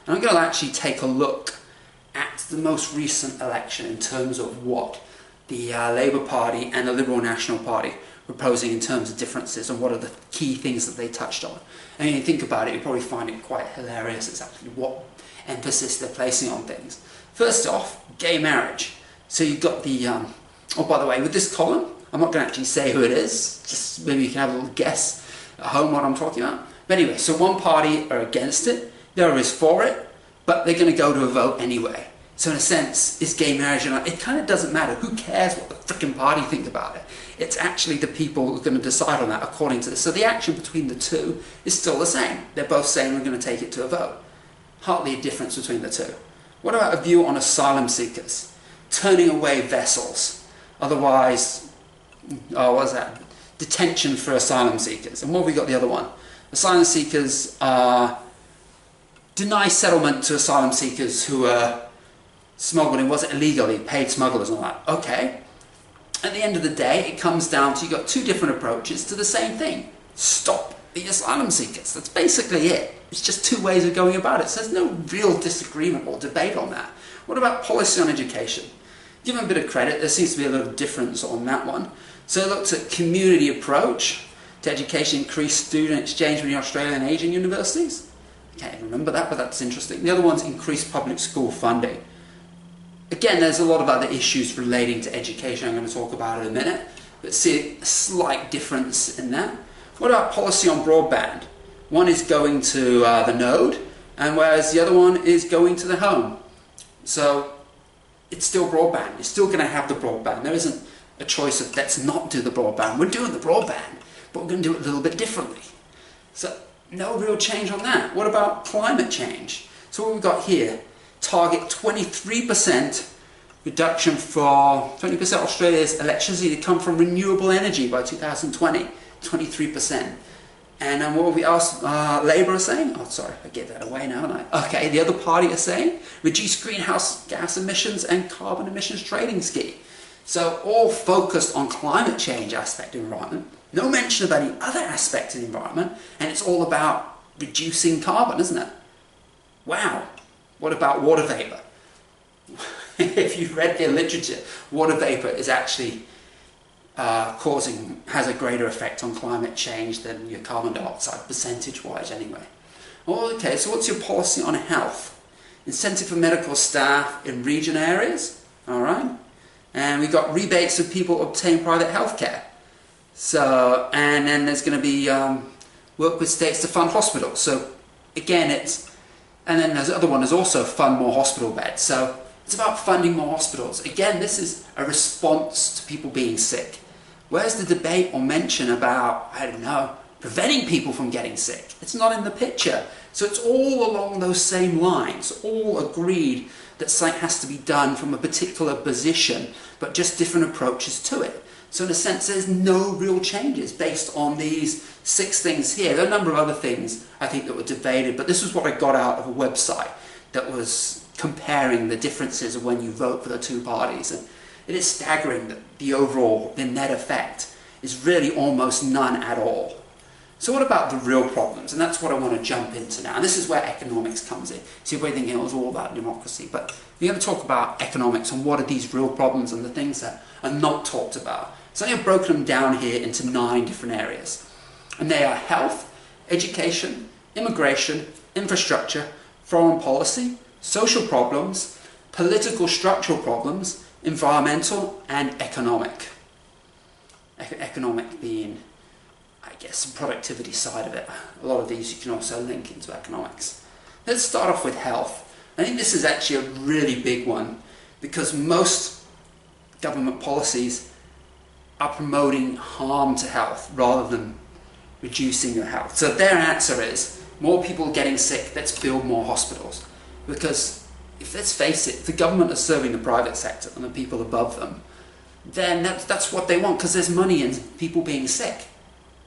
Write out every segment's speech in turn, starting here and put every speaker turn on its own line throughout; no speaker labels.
And I'm going to actually take a look at the most recent election in terms of what the Labour Party and the Liberal National Party were proposing in terms of differences and what are the key things that they touched on. And when you think about it, you probably find it quite hilarious exactly what emphasis they're placing on things. First off, gay marriage. So you've got the, oh by the way, with this column, I'm not going to actually say who it is, just maybe you can have a little guess at home what I'm talking about. But anyway, so one party are against it, the other is for it, but they're going to go to a vote anyway. So in a sense, is gay marriage or not? It kind of doesn't matter. Who cares what the frickin' party think about it? It's actually the people who are going to decide on that according to this. So the action between the two is still the same. They're both saying we're going to take it to a vote. Hardly a difference between the two. What about a view on asylum seekers? Turning away vessels. Otherwise, oh, what was that? Detention for asylum seekers. And what have we got the other one? Asylum seekers deny settlement to asylum seekers who are smuggled in, was it illegally, paid smugglers and all that. Okay. At the end of the day, it comes down to, you've got two different approaches to the same thing. Stop the asylum seekers. That's basically it. It's just two ways of going about it. So there's no real disagreement or debate on that. What about policy on education? Give them a bit of credit. There seems to be a little difference on that one. So it looks at community approach to education, increased student exchange between Australian and Asian universities. I can't even remember that, but that's interesting. The other one's increased public school funding. Again, there's a lot of other issues relating to education I'm going to talk about in a minute, but see a slight difference in that. What about policy on broadband? One is going to the node, and whereas the other one is going to the home. So it's still broadband. You're still going to have the broadband. There isn't a choice of let's not do the broadband. We're doing the broadband, but we're going to do it a little bit differently. So no real change on that. What about climate change? So what we've got here, target 23% reduction for 20% Australia's electricity to come from renewable energy by 2020, 23%. And what we asked Labour are saying, oh sorry, I gave that away now, haven't I? Okay, the other party are saying, reduce greenhouse gas emissions and carbon emissions trading scheme. So all focused on climate change aspect of the environment, no mention of any other aspect of the environment, and it's all about reducing carbon, isn't it? Wow. What about water vapour? If you've read the literature, water vapour is actually has a greater effect on climate change than your carbon dioxide, percentage-wise anyway. Well, okay, so what's your policy on health? Incentive for medical staff in region areas, all right? And we've got rebates if people obtain private health care. So, and then there's going to be work with states to fund hospitals. So, again, and then there's the other one is also fund more hospital beds. So, it's about funding more hospitals. Again, this is a response to people being sick. Where's the debate or mention about, I don't know, preventing people from getting sick? It's not in the picture. So it's all along those same lines, all agreed that something has to be done from a particular position, but just different approaches to it. So in a sense, there's no real changes based on these 6 things here. There are a number of other things, I think, that were debated, but this was what I got out of a website that was comparing the differences of when you vote for the two parties. And it is staggering that the net effect is really almost none at all. So what about the real problems? And that's what I want to jump into now. And this is where economics comes in. See, we're thinking it was all about democracy, but we're going to talk about economics and what are these real problems and the things that are not talked about. So I've broken them down here into 9 different areas. And they are health, education, immigration, infrastructure, foreign policy, social problems, political structural problems, environmental, and economic. Economic being, I guess, the productivity side of it. A lot of these you can also link into economics. Let's start off with health. I think this is actually a really big one because most government policies are promoting harm to health rather than reducing your health. So their answer is, more people getting sick, let's build more hospitals. Because if, let's face it, if the government is serving the private sector and the people above them, then that's what they want, because there's money in people being sick.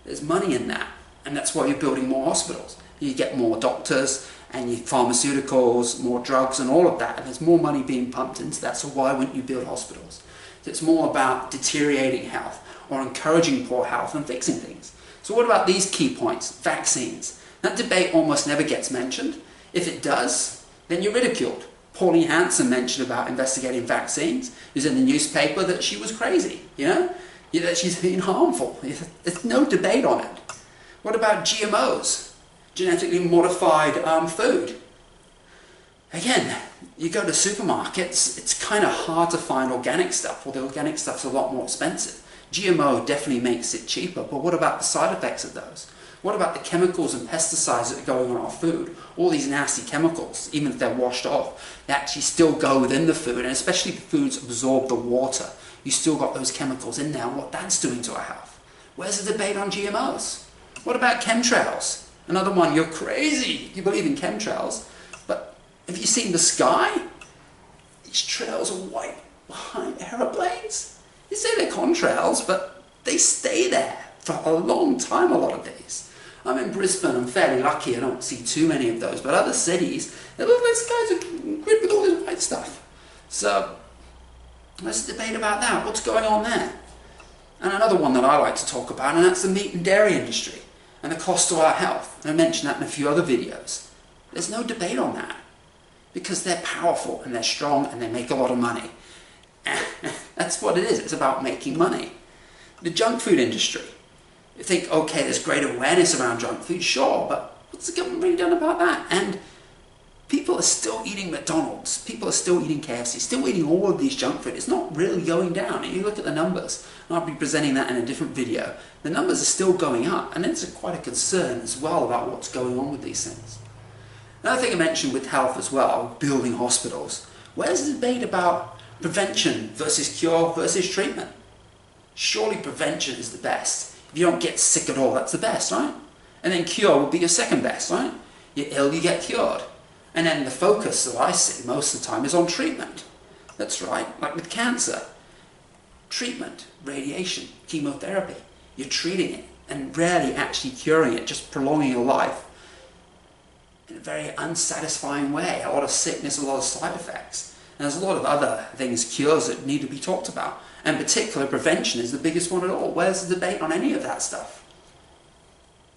There's money in that, and that's why you're building more hospitals. You get more doctors, and you pharmaceuticals, more drugs, and all of that, and there's more money being pumped into that, so why wouldn't you build hospitals? So it's more about deteriorating health, or encouraging poor health and fixing things. So what about these key points? Vaccines. That debate almost never gets mentioned. If it does, then you're ridiculed. Pauline Hanson mentioned about investigating vaccines. It was in the newspaper that she was crazy, that she's being harmful. There's no debate on it. What about GMOs? Genetically modified food. Again, you go to supermarkets, it's kind of hard to find organic stuff, the organic stuff's a lot more expensive. GMO definitely makes it cheaper, but what about the side effects of those? What about the chemicals and pesticides that are going on our food? All these nasty chemicals, even if they're washed off, they actually still go within the food, and especially if the foods absorb the water, you still got those chemicals in there, and what that's doing to our health. Where's the debate on GMOs? What about chemtrails? Another one, you're crazy, you believe in chemtrails, but have you seen the sky? These trails are white behind aeroplanes. You say they're contrails, but they stay there for a long time, a lot of days. I'm in Brisbane, I'm fairly lucky, I don't see too many of those, but other cities, these guys are grid with all this white stuff. So, let's debate about that. What's going on there? And another one that I like to talk about, and that's the meat and dairy industry and the cost to our health. And I mentioned that in a few other videos. There's no debate on that because they're powerful and they're strong and they make a lot of money. That's what it is. It's about making money. The junk food industry. You think, okay, there's great awareness around junk food, sure, but what's the government really done about that? And people are still eating McDonald's, people are still eating KFC, still eating all of these junk food. It's not really going down. And you look at the numbers, and I'll be presenting that in a different video. The numbers are still going up, and it's quite a concern as well about what's going on with these things. Another thing I mentioned with health as well, building hospitals. Where's the debate about prevention versus cure versus treatment? Surely prevention is the best. If you don't get sick at all, that's the best, right? And then cure would be your second best, right? You're ill, you get cured. And then the focus that I see most of the time is on treatment. That's right, like with cancer. Treatment, radiation, chemotherapy. You're treating it and rarely actually curing it, just prolonging your life in a very unsatisfying way. A lot of sickness, a lot of side effects. And there's a lot of other things, cures that need to be talked about. And particular prevention is the biggest one at all. Where's the debate on any of that stuff?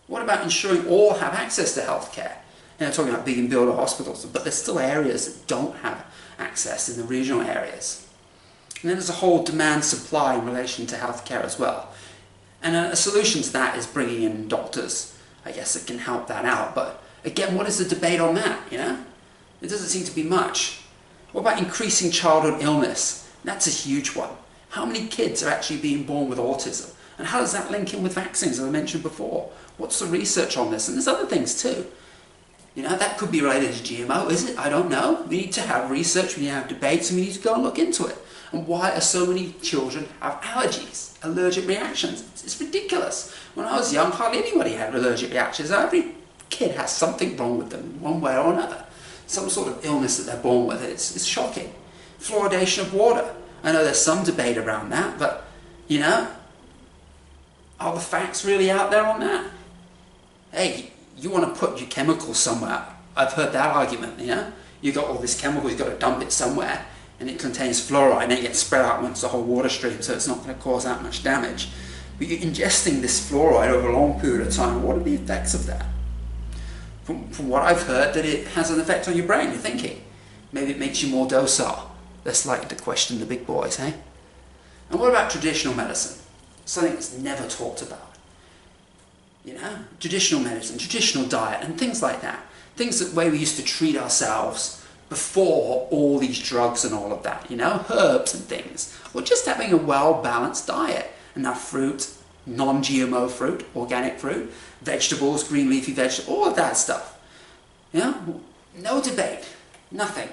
What about ensuring all have access to healthcare? I'm talking about big and builder hospitals, but there's still areas that don't have access in the regional areas. And then there's a whole demand-supply in relation to healthcare as well. And a solution to that is bringing in doctors. I guess it can help that out. But again, what is the debate on that? It doesn't seem to be much. What about increasing childhood illness? That's a huge one. How many kids are actually being born with autism? And how does that link in with vaccines, as I mentioned before? What's the research on this? And there's other things too. That could be related to GMO, is it? I don't know. We need to have research, we need to have debates, and we need to go and look into it. And why are so many children have allergies, allergic reactions? It's ridiculous. When I was young, hardly anybody had allergic reactions. Every kid has something wrong with them, one way or another. Some sort of illness that they're born with. It's shocking. Fluoridation of water. I know there's some debate around that, but, are the facts really out there on that? Hey, you want to put your chemicals somewhere. I've heard that argument, You've got all this chemical, you've got to dump it somewhere, and it contains fluoride, and it gets spread out amongst the whole water stream, so it's not going to cause that much damage. But you're ingesting this fluoride over a long period of time. What are the effects of that? From what I've heard, that it has an effect on your brain, your thinking. Maybe it makes you more docile. Less likely to question the big boys, eh? And what about traditional medicine? Something that's never talked about. Traditional medicine, traditional diet, and things like that. Things that way we used to treat ourselves before all these drugs and all of that, herbs and things. Or just having a well-balanced diet. Enough fruit, non-GMO fruit, organic fruit, vegetables, green leafy vegetables, all of that stuff. No debate, nothing.